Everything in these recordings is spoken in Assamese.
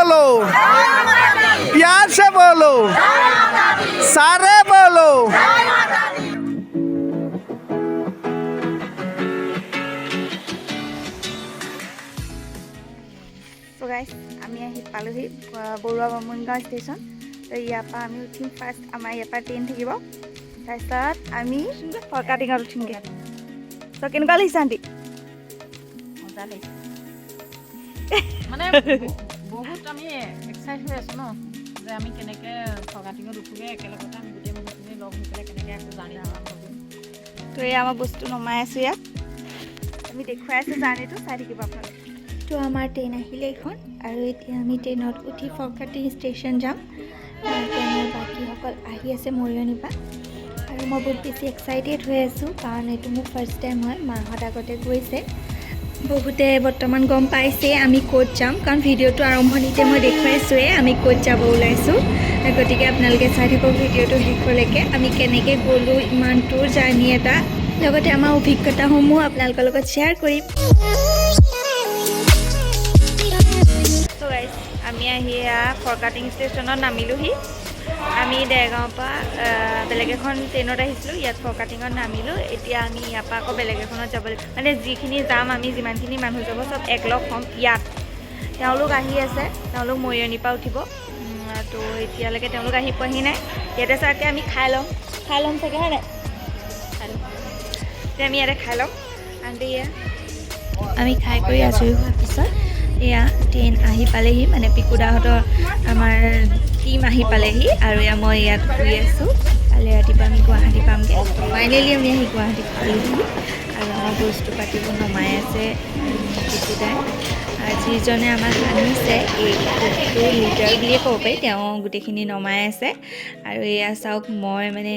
बोलो प्यार से बोलो सारे बोलो So guys, আমি আহি পালোহি বৰুৱা বামুণগাঁও ষ্টেচন। তো ইয়াৰ পৰা আমি উঠিম ফাৰ্ষ্ট আমাৰ ইয়াৰ পৰা ট্ৰেইন থাকিব তাৰপিছত আমি ফৰকাটিঙত উঠিমগৈ। তো কেনেকুৱা লাগিছে আণ্টি? মজা লাগিছে মানে বহুত আমি এক্সাইট হৈ আছোঁ ন যে আমি কেনেকৈ ফৰকাটিঙত উঠোগৈ একেলগতে আমি গোটেই মানুহখিনি লগ হৈ পেলাই কেনেকৈ আকৌ জাৰ্ণি আৰম্ভ কৰিম। তো এই আমাৰ বস্তু নমাই আছোঁ ইয়াত, আমি দেখুৱাই আছোঁ জাৰ্ণিটো, চাই থাকিব আপোনালোকে। তো আমাৰ ট্ৰেইন আহিলে এইখন আৰু এতিয়া আমি ট্ৰেইনত উঠি ফৰকাটিং ষ্টেচন যাম। ট্ৰেইনৰ বাকীসকল আহি আছে মৰিয়নিৰ পৰা আৰু মই বহুত বেছি এক্সাইটেড হৈ আছোঁ কাৰণ এইটো মোৰ ফাৰ্ষ্ট টাইম হয়। মাহঁত আগতে গৈছে, বহুতে বৰ্তমান গম পাইছে আমি ক'ত যাম কাৰণ ভিডিঅ'টো আৰম্ভণিতে মই দেখুৱাইছোঁৱেই আমি ক'ত যাব ওলাইছোঁ। গতিকে আপোনালোকে চাই থাকক ভিডিঅ'টো শেষলৈকে, আমি কেনেকৈ গ'লোঁ ইমান দূৰ জাৰ্ণি এটা, লগতে আমাৰ অভিজ্ঞতাসমূহ আপোনালোকৰ লগত শ্বেয়াৰ কৰিম। চ' গাইজ আমি আহি ফৰকাটিং ষ্টেচনত নামিলোহি। আমি দেৰগাঁৱৰ পৰা বেলেগ এখন ট্ৰেইনত আহিছিলোঁ, ইয়াত ফৰকাটিঙত নামিলোঁ। এতিয়া আমি ইয়াৰ পৰা আকৌ বেলেগ এখনত যাব লাগিব, মানে যিখিনি যাম আমি যিমানখিনি মানুহ যাব চব একলগ হ'ম ইয়াত। তেওঁলোক আহি আছে, তেওঁলোক মৰিয়নিৰ পৰা উঠিব। তো এতিয়ালৈকে তেওঁলোক আহি পোৱাহি নাই। ইয়াতে চাগে আমি খাই ল'ম চাগে, হয় নাই? এতিয়া আমি ইয়াতে খাই ল'ম। আনটি আমি খাই কৰি আজৰি হোৱাৰ পিছত এয়া ট্ৰেইন আহি পালেহি, মানে পিকুদাহঁতৰ আমাৰ টিম আহি পালেহি আৰু মই ইয়াত শুই আছোঁ। কালি ৰাতিপুৱা আমি গুৱাহাটী পামগৈ। ফাইনেলি আমি আহি গুৱাহাটীত পালোহি আৰু আমাৰ বস্তু পাতিবোৰ নমাই আছে পিকুদাই। যিজনে আমাক আনিছে এই লিডাৰ বুলিয়ে ক'ব পাৰি, তেওঁ গোটেইখিনি নমাই আছে। আৰু এয়া চাওক মই মানে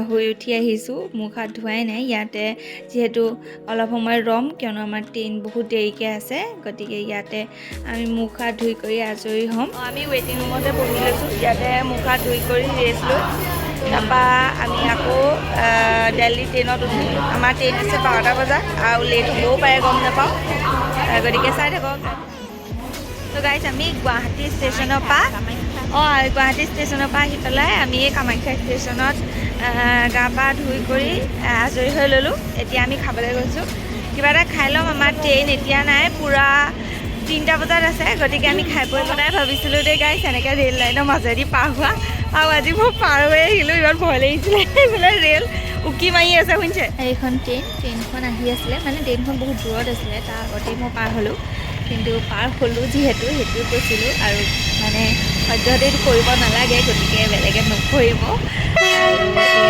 শুই উঠি আহিছোঁ, মুখ হাত ধোৱাই নাই। ইয়াতে যিহেতু অলপ সময় ৰ'ম কিয়নো আমাৰ ট্ৰেইন বহুত দেৰিকৈ আছে, গতিকে ইয়াতে আমি মুখ হাত ধুই কৰি আজৰি হ'ম। আমি ৱেইটিং ৰুমতে বহি লৈছোঁ, ইয়াতে মুখ হাত ধুই কৰি ৰেষ্ট লৈ তাৰপৰা আমি আকৌ দিল্লী ট্ৰেইনত উঠিম। আমাৰ ট্ৰেইন আছে 12টা বজাত আৰু লেট হ'বও পাৰে গম নাপাওঁ, গতিকে চাই থাকক। তো গাইজ আমি গুৱাহাটী ষ্টেচনৰ পৰা আহি পেলাই আমি এই কামাখ্যা ষ্টেচনত গা পা ধুই কৰি আজৰি হৈ ল'লোঁ। এতিয়া আমি খাবলৈ গৈছোঁ, কিবা এটা খাই ল'ম। আমাৰ ট্ৰেইন এতিয়া নাই, পূৰা 3টা বজাত আছে, গতিকে আমি খাই বৈ পেলাই ভাবিছিলোঁ দেই গাইজ এনেকৈ ৰেল লাইনৰ মাজেদি পাৰ হোৱা, আৰু আজি মই পাৰ হৈ আহিলোঁ, ইমান ভয় লাগিছিলে। এইফালে ৰেল উকি মাৰি আছে, শুনিছে? এইখন ট্ৰেইনখন আহি আছিলে, মানে ট্ৰেইনখন বহুত দূৰত আছিলে, তাৰ আগতেই মই পাৰ হ'লোঁ। কিন্তু পাৰ হ'লোঁ যিহেতু সেইটোৱে কৈছিলোঁ, আৰু মানে সদ্যহতে এইটো কৰিব নালাগে, গতিকে বেলেগে নকৰিব। আৰু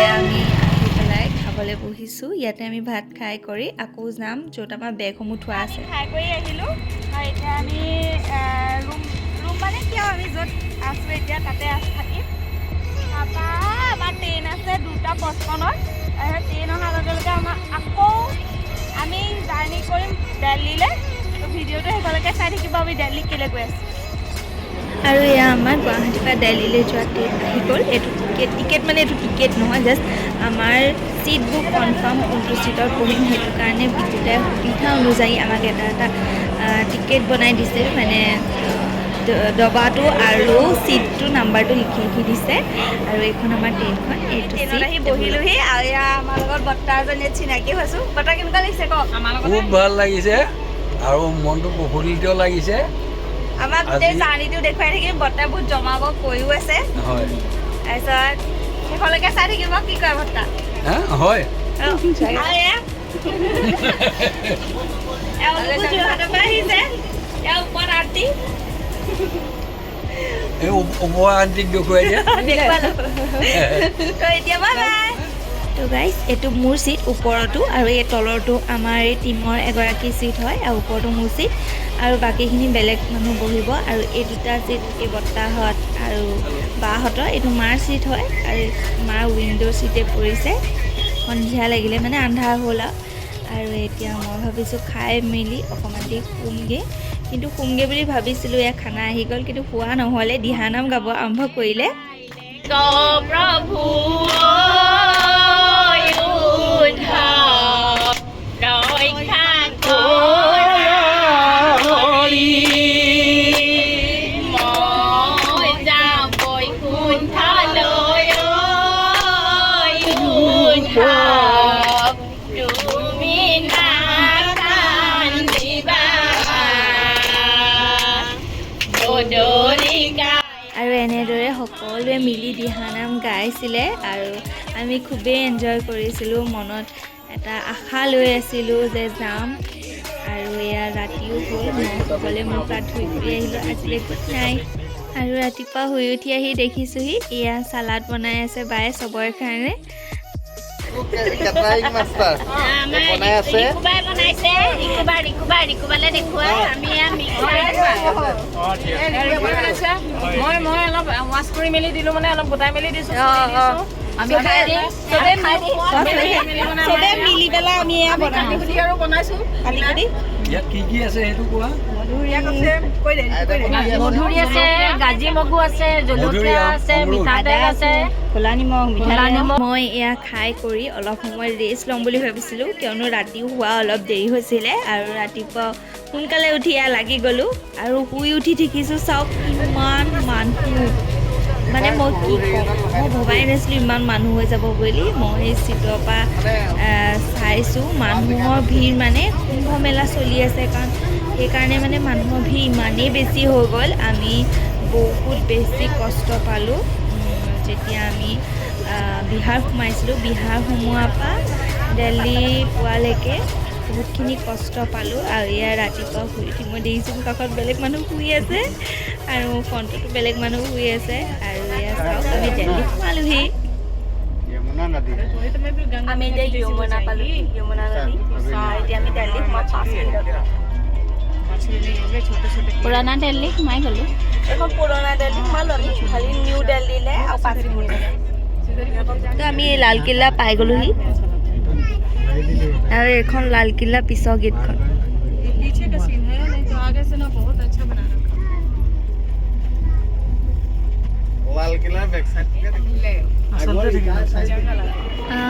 এয়া আমি আহি পেলাই খাবলৈ বহিছোঁ। ইয়াতে আমি ভাত খাই কৰি আকৌ যাম য'ত আমাৰ বেগসমূহ থোৱা আছে। খাই কৰি আহিলোঁ আৰু এতিয়া আমি ৰুম মানে কি আৰু আমি য'ত আছোঁ এতিয়া তাতে থাকিম। তাৰপৰা আমাৰ ট্ৰেইন আছে 2:55। ট্ৰেইন অহাৰ লগে লগে আমাৰ আকৌ আমি জাৰ্ণি কৰিম দিল্লীলৈ। তো ভিডিঅ'টো শেষলৈকে চাই থাকিব, আমি দিল্লী কেলৈ গৈ আছোঁ। আৰু এয়া আমাৰ গুৱাহাটীৰ পৰা দিল্লীলৈ যোৱা ট্ৰেইন আহি গ'ল। এইটো টিকেট মানে এইটো টিকেট নহয়, জাষ্ট আমাৰ ছিটবোৰ কনফাৰ্ম কোনটো ছিটত বহিম, সেইটো কাৰণে বিদ্যুতাই সুবিধা অনুযায়ী আমাক এটা টিকেট বনাই দিছে, মানে ডবাটো আৰু ছিটটো নাম্বাৰটো লিখি দিছে। আৰু এইখন আমাৰ ট্ৰেইনখন, এইটো ট্ৰেইনত আহি বহিলোহি আৰু এয়া আমাৰ লগত বৰ্তা এজনীয়ে চিনাকি হৈছোঁ। বৰ্তা কেনেকুৱা লাগিছে কওক? আমাৰ লগত খুব ভাল লাগিছে আৰু মনটো প্ৰফুল্লিত লাগিছে। আমাক গোটেই জাৰ্ণিটো দেখুৱাই থাকিম, বৰ্তাই বহুত জমাব কৈও আছে। হয়, তাৰপিছত শেষলৈকে চাই থাকিব, কি কয় বৰ্তা? হয় যোৰহাটৰ পৰা আহিছে, ইয়াৰ ওপৰত আণ্টি এই ওপৰ আণ্টিক দেখুৱাই দিয়া। তো এতিয়া বাই বাই। তো গাইজ এইটো মোৰ ছিট ওপৰতো, আৰু এই তলৰটো আমাৰ এই টিমৰ এগৰাকী ছিট হয়, আৰু ওপৰতো মোৰ ছিট, আৰু বাকীখিনি বেলেগ মানুহ বহিব। আৰু এই দুটা ছিট এই বৰ্তাহঁত আৰু বাহঁতৰ, এইটো মাৰ ছিট হয়, আৰু মাৰ উইণ্ডো ছিটে পৰিছে। সন্ধিয়া লাগিলে মানে আন্ধাৰ হ'ল আৰু এতিয়া মই ভাবিছোঁ খাই মেলি অকণমান দেৰি শুমগৈ। কিন্তু শুমগৈ বুলি ভাবিছিলোঁ, এয়া খানা আহি গ'ল, কিন্তু শোৱা নহ'লে, দিহানাম গাব আৰম্ভ কৰিলে। আৰু এনেদৰে সকলোৱে মিলি দিহানাম গাইছিলে আৰু আমি খুবেই এনজয় কৰিছিলোঁ। মনত এটা আশা লৈ আছিলোঁ যে যাম। আৰু এয়া ৰাতিও হ'ল, মই সকলোৱে মুখ হাত ধুই ঘূৰি আহিলোঁ। আজিলৈ গুড নাইট। আৰু ৰাতিপুৱা শুই উঠি আহি দেখিছোঁহি এয়া চালাড বনাই আছে বায়ে চবৰে কাৰণে। কেটাৰিং মাষ্টাৰ বনাই আছে। মই অলপ ৱাছ কৰি মেলি দিলোঁ, মানে অলপ গোটাই মেলি দিছোঁ। মিলি পেলাই আমি এয়া বনাইছোঁ। ইয়াত কি আছে সেইটো কোৱা। মধুৰি আছে, গাজি মগু আছে, জলকীয়া আছে, মিঠাতেল আছে, ক'লা নিমখ। মই এয়া খাই কৰি অলপ সময় ৰেষ্ট ল'ম বুলি ভাবিছিলোঁ, কিয়নো ৰাতি শোৱা অলপ দেৰি হৈছিলে আৰু ৰাতিপুৱা সোনকালে উঠি এয়া লাগি গ'লোঁ। আৰু শুই উঠি দেখিছোঁ চাওক ইমান মানুহ, মানে মই কি ক'ম, মই ভবাই নাছিলোঁ ইমান মানুহ হৈ যাব বুলি। মই চিটৰ পৰা চাইছোঁ মানুহৰ ভিৰ, মানে কুম্ভ মেলা চলি আছে কাৰণ সেইকাৰণে মানে মানুহৰ ভিৰ ইমানেই বেছি হৈ গ'ল। আমি বহুত বেছি কষ্ট পালোঁ যেতিয়া আমি বিহাৰ সোমাইছিলোঁ। বিহাৰ সোমোৱাৰ পৰা দিল্লী পোৱালৈকে বহুতখিনি কষ্ট পালোঁ। আৰু এয়া ৰাতিপুৱা শুই উঠি মই দেখিছোঁ মোৰ কাষত বেলেগ মানুহ শুই আছে আৰু ফ্ৰণ্টতো বেলেগ মানুহ শুই আছে। আৰু এয়া চাওক আমি দিল্লী সোমালোহি। আমি এতিয়া যমুনা পালোঁ, যমুনা নদী। এতিয়া আমি দিল্লী সোমাম 5 মিনিটত। পুৰণা দিল্লী সোমাই গ'লোঁ। এখন পুৰণা দিল্লী সোমালোঁ আমি, খালি নিউ দিল্লীলৈ আৰু 5 মিনিট। তো আমি লালকিল্লা পাই গ'লোহি আৰু এইখন লালকিল্লা পিছৰ গেটখন।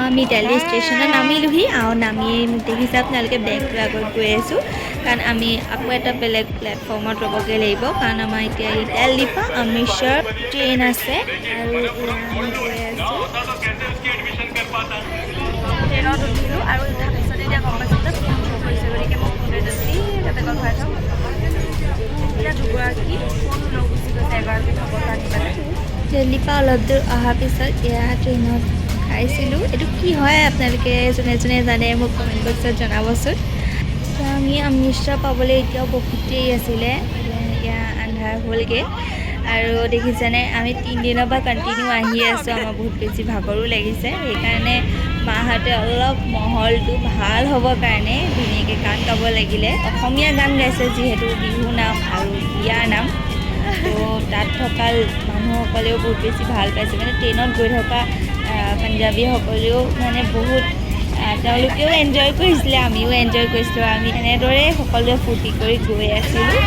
আমি দিল্লী ষ্টেচনত নামিলোহি আৰু নামি দেখিছে আপোনালোকে বেগটো আগত গৈ আছোঁ, কাৰণ আমি আকৌ এটা বেলেগ প্লেটফৰ্মত ৰ'বগৈ লাগিব, কাৰণ আমাৰ এতিয়া দিল্লীৰ পৰা অমৃতসৰ ট্ৰেইন আছে। আৰু আমি গৈ আছোঁ ট্ৰেইনত উঠিলোঁ আৰু উঠাৰ পিছত এতিয়া গম পাইছোঁ যে ফোন কৰিছে, গতিকে মই ফোনটো বেগত ভৰাই থওঁ। এতিয়া দুগৰাকী ফোন লৈ গুচি গৈছে, এগৰাকী খবৰ আনি পেলাই। দিল্লীৰ পৰা অলপ দূৰ অহাৰ পিছত এয়া ট্ৰেইনত খাইছিলোঁ। এইটো কি হয় আপোনালোকে যোনে যোনে জানে মোক কমেণ্ট বক্সত জনাবচোন। আমি অমৃতসৰ পাবলৈ এতিয়াও বহুত দেৰি আছিলে, এয়া আন্ধাৰ হ'লগৈ। আৰু দেখিছেনে আমি 3 দিনৰ পৰা কণ্টিনিউ আহি আছোঁ, আমাৰ বহুত বেছি ভাগৰো লাগিছে। সেইকাৰণে মাহঁতে অলপ মহলটো ভাল হ'বৰ কাৰণে ধুনীয়াকৈ গান গাব লাগিলে। অসমীয়া গান গাইছে যিহেতু বিহু নাম আৰু বিয়াৰ নাম, তো তাত থকা মানুহসকলেও বহুত বেছি ভাল পাইছে। মানে ট্ৰেইনত গৈ থকা পাঞ্জাৱীসকলেও মানে বহুত তেওঁলোকেও এনজয় কৰিছিলে, আমিও এনজয় কৰিছিলোঁ। আমি এনেদৰে সকলোৱে ফূৰ্তি কৰি গৈ আছিলোঁ।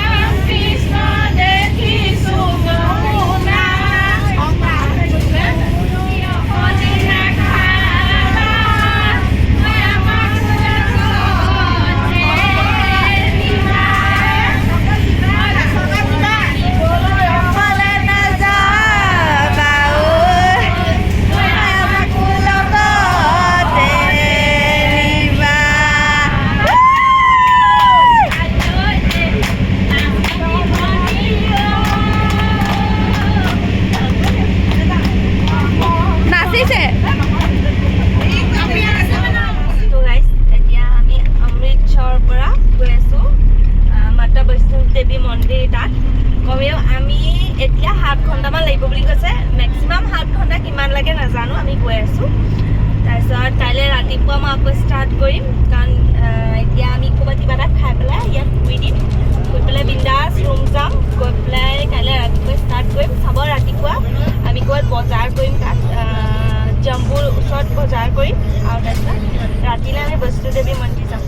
দেৱী মন্দিৰ তাত কমেও আমি এতিয়া 7 ঘণ্টামান লাগিব বুলি কৈছে, মেক্সিমাম 7 ঘণ্টা কিমান লাগে নাজানো। আমি গৈ আছোঁ। তাৰপিছত কাইলৈ ৰাতিপুৱা মই আকৌ ষ্টাৰ্ট কৰিম, কাৰণ এতিয়া আমি ক'ৰবাত কিবা এটা খাই পেলাই ইয়াত শুই দিম, শুই পেলাই বিন্দাছ ৰুম যাম, গৈ পেলাই কাইলৈ ৰাতিপুৱা ষ্টাৰ্ট কৰিম। চাব ৰাতিপুৱা আমি ক'ৰবাত বজাৰ কৰিম, তাত জম্বুৰ ওচৰত বজাৰ কৰিম, আৰু তাৰপিছত ৰাতিলৈ আমি বৈষ্ণো দেৱী মন্দিৰ যাম।